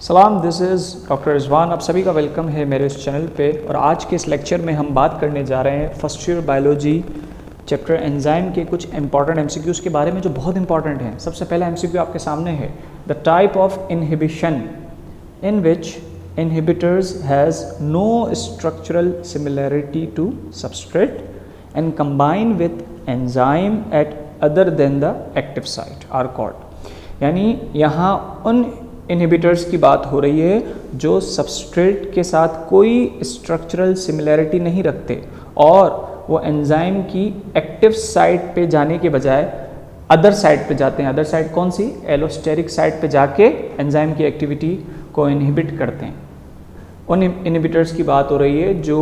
सलाम, this is doctor Rizwan. आप सभी का वेलकम है मेरे इस चैनल पे। और आज के इस लेक्चर में हम बात करने जा रहे हैं first year biology chapter enzyme के कुछ इंपॉर्टेंट एमसीक्यूज़ के बारे में जो बहुत इंपॉर्टेंट हैं। सबसे पहला एमसीक्यू आपके सामने है, the type of inhibition in which inhibitors has no structural similarity to substrate and combine with enzyme at other than the active site are called। यानी यहाँ उन इनहिबिटर्स की बात हो रही है जो सबस्ट्रेट के साथ कोई स्ट्रक्चरल सिमिलैरिटी नहीं रखते और वो एंजाइम की एक्टिव साइट पे जाने के बजाय अदर साइट पे जाते हैं। अदर साइट कौन सी? एलोस्टेरिक साइट पे जाके एंजाइम की एक्टिविटी को इनहिबिट करते हैं। उन इनहिबिटर्स की बात हो रही है जो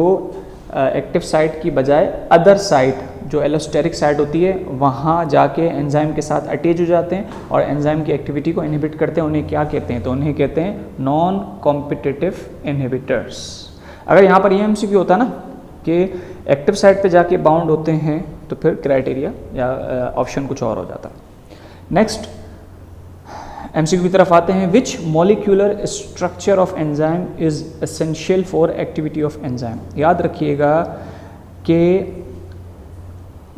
एक्टिव साइट की बजाय अदर साइट जो एलोस्टेरिक साइट होती है वहाँ जाके एंजाइम के साथ अटैच हो जाते हैं और एंजाइम की एक्टिविटी को इनहिबिट करते हैं। उन्हें क्या कहते हैं? तो उन्हें कहते हैं नॉन कॉम्पिटिटिव इनहिबिटर्स। अगर यहाँ पर ये एमसीक्यू होता ना कि एक्टिव साइट पे जाके बाउंड होते हैं तो फिर क्राइटेरिया या ऑप्शन कुछ और हो जाता। नेक्स्ट एमसीक्यू की तरफ आते हैं, which molecular structure of enzyme is essential for activity of enzyme. याद रखिएगा कि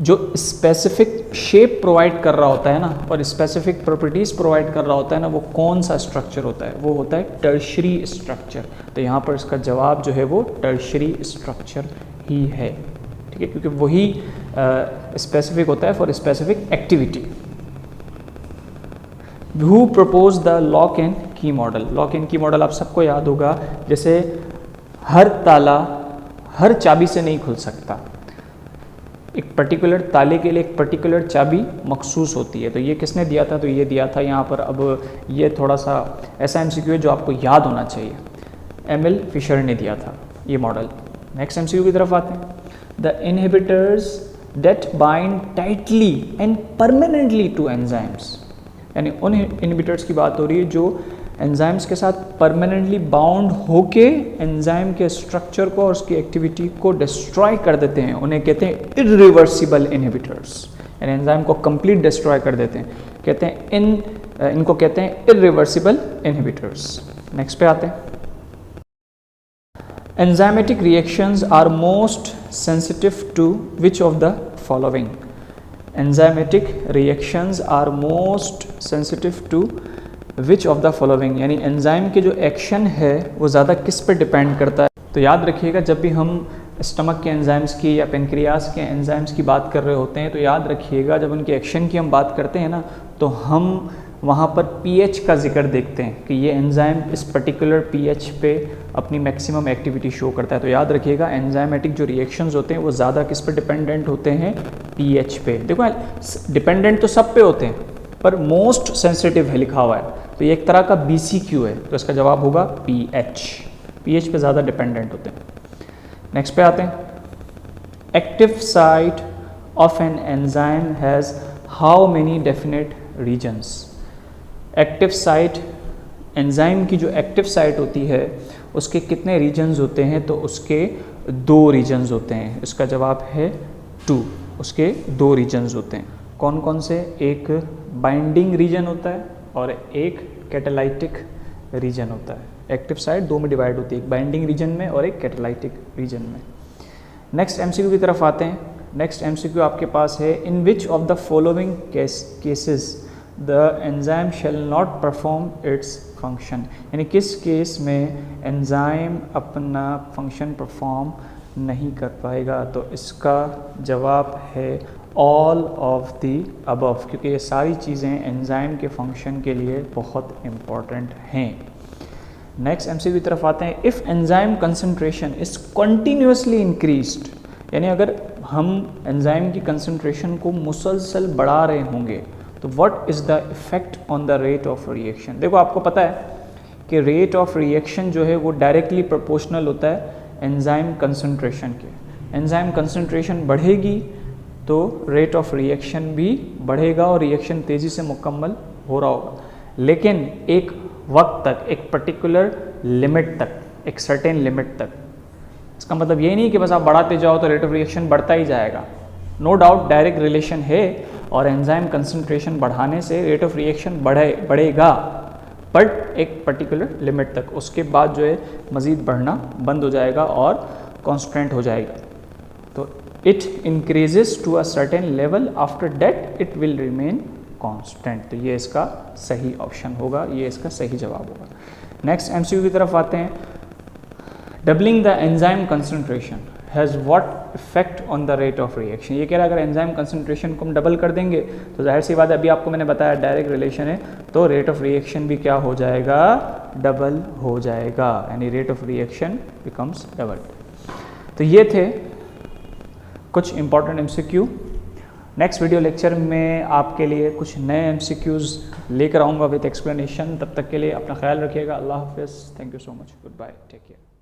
जो स्पेसिफिक शेप प्रोवाइड कर रहा होता है ना और स्पेसिफिक प्रॉपर्टीज़ प्रोवाइड कर रहा होता है ना, वो कौन सा स्ट्रक्चर होता है? वो होता है टर्शरी स्ट्रक्चर। तो यहाँ पर इसका जवाब जो है वो टर्शरी स्ट्रक्चर ही है, ठीक है, क्योंकि वही स्पेसिफिक होता है for specific activity. Who proposed the lock and key model? Lock and की मॉडल आप सबको याद होगा। जैसे हर ताला हर चाबी से नहीं खुल सकता, एक पर्टिकुलर ताले के लिए एक पर्टिकुलर चाबी मखसूस होती है। तो ये किसने दिया था? तो ये दिया था यहाँ पर। अब ये थोड़ा सा ऐसा एमसीक्यू है जो आपको याद होना चाहिए। एमएल फिशर ने दिया था ये मॉडल। नेक्स्ट एमसीक्यू की तरफ आते हैं, the inhibitors that bind tightly and permanently to enzymes. यानी उन इनहिबिटर्स की बात हो रही है जो एंजाइम्स के साथ परमानेंटली बाउंड होके एंजाइम के स्ट्रक्चर को और उसकी एक्टिविटी को डिस्ट्रॉय कर देते हैं। उन्हें कहते हैं इरिवर्सिबल इनहिबिटर्स। यानी एंजाइम को कंप्लीट डिस्ट्रॉय कर देते हैं, कहते हैं इनको कहते हैं इरिवर्सिबल इनहिबिटर्स। नेक्स्ट पे आते हैं, enzymatic reactions are most sensitive to which of the following. Enzymatic reactions are most sensitive to which of the following. यानी एंजाइम के जो एक्शन है वो ज़्यादा किस पर डिपेंड करता है? तो याद रखिएगा, जब भी हम स्टमक के एंजाइम्स की या पेनक्रियास के एंजाइम्स की बात कर रहे होते हैं तो याद रखिएगा जब उनके एक्शन की हम बात करते हैं ना तो हम वहाँ पर पीएच का जिक्र देखते हैं कि ये एंजाइम इस पर्टिकुलर पीएच पे अपनी मैक्सिमम एक्टिविटी शो करता है। तो याद रखिएगा एंजाइमेटिक जो रिएक्शंस होते हैं वो ज़्यादा किस पर डिपेंडेंट होते हैं? पीएच पे। देखो डिपेंडेंट तो सब पे होते हैं पर मोस्ट सेंसिटिव है लिखा हुआ है, तो ये एक तरह का BCQ है। तो इसका जवाब होगा पीएच। पीएच पे ज़्यादा डिपेंडेंट होते हैं। नेक्स्ट पे आते हैं, active site of an enzyme has how many definite regions. Active site, enzyme की जो एक्टिव साइट होती है उसके कितने रीजन्स होते हैं? तो उसके 2 रीजन्स होते हैं। इसका जवाब है 2। उसके 2 रीजन्स होते हैं। कौन कौन से? एक बाइंडिंग रीजन होता है और एक कैटालाइटिक रीजन होता है। एक्टिव साइट 2 में डिवाइड होती है, एक बाइंडिंग रीजन में और एक कैटालाइटिक रीजन में। नेक्स्ट एमसीक्यू की तरफ आते हैं। नेक्स्ट एमसीक्यू आपके पास है, in which of the following cases the enzyme shall not perform its function. यानी किस केस में एंजाइम अपना फंक्शन परफॉर्म नहीं कर पाएगा? तो इसका जवाब है ऑल ऑफ द अबव, क्योंकि ये सारी चीज़ें एंजाइम के फंक्शन के लिए बहुत इम्पॉर्टेंट हैं। नेक्स्ट एमसीक्यू की तरफ आते हैं, if enzyme concentration is continuously increased. यानी अगर हम एंजाइम की कंसंट्रेशन को मुसलसल बढ़ा रहे होंगे तो what is the effect on the rate of reaction. देखो आपको पता है कि रेट ऑफ रिएक्शन जो है वो डायरेक्टली प्रोपोर्शनल होता है एंजाइम कंसंट्रेशन के। एंजाइम कंसंट्रेशन बढ़ेगी तो रेट ऑफ रिएक्शन भी बढ़ेगा और रिएक्शन तेज़ी से मुकम्मल हो रहा होगा, लेकिन एक वक्त तक, एक पर्टिकुलर लिमिट तक, एक सर्टेन लिमिट तक। इसका मतलब ये नहीं कि बस आप बढ़ाते जाओ तो रेट ऑफ रिएक्शन बढ़ता ही जाएगा। नो डाउट डायरेक्ट रिलेशन है और एंजाइम कंसंट्रेशन बढ़ाने से रेट ऑफ रिएक्शन बढ़ेगा, बट एक पर्टिकुलर लिमिट तक, उसके बाद जो है मज़ीद बढ़ना बंद हो जाएगा और कांस्टेंट हो जाएगा। तो it increases to a certain level, after that it will remain constant. तो ये इसका सही ऑप्शन होगा, ये इसका सही जवाब होगा। नेक्स्ट एमसीक्यू की तरफ आते हैं। Doubling the enzyme concentration has what effect on the rate of reaction. ये कह रहा है अगर एंजाइम कंसंट्रेशन को हम डबल कर देंगे तो जाहिर सी बात है, अभी आपको मैंने बताया डायरेक्ट रिलेशन है, तो रेट ऑफ रिएक्शन भी क्या हो जाएगा, डबल हो जाएगा, यानी rate of reaction becomes double. तो ये थे कुछ important MCQ. Next video lecture में आपके लिए कुछ नए एमसीक्यूज़ लेकर आऊँगा विद एक्सप्लेनेशन। तब तक के लिए अपना ख्याल रखिएगा। अल्लाह हाफिज़। Thank you so much. Goodbye. Take care.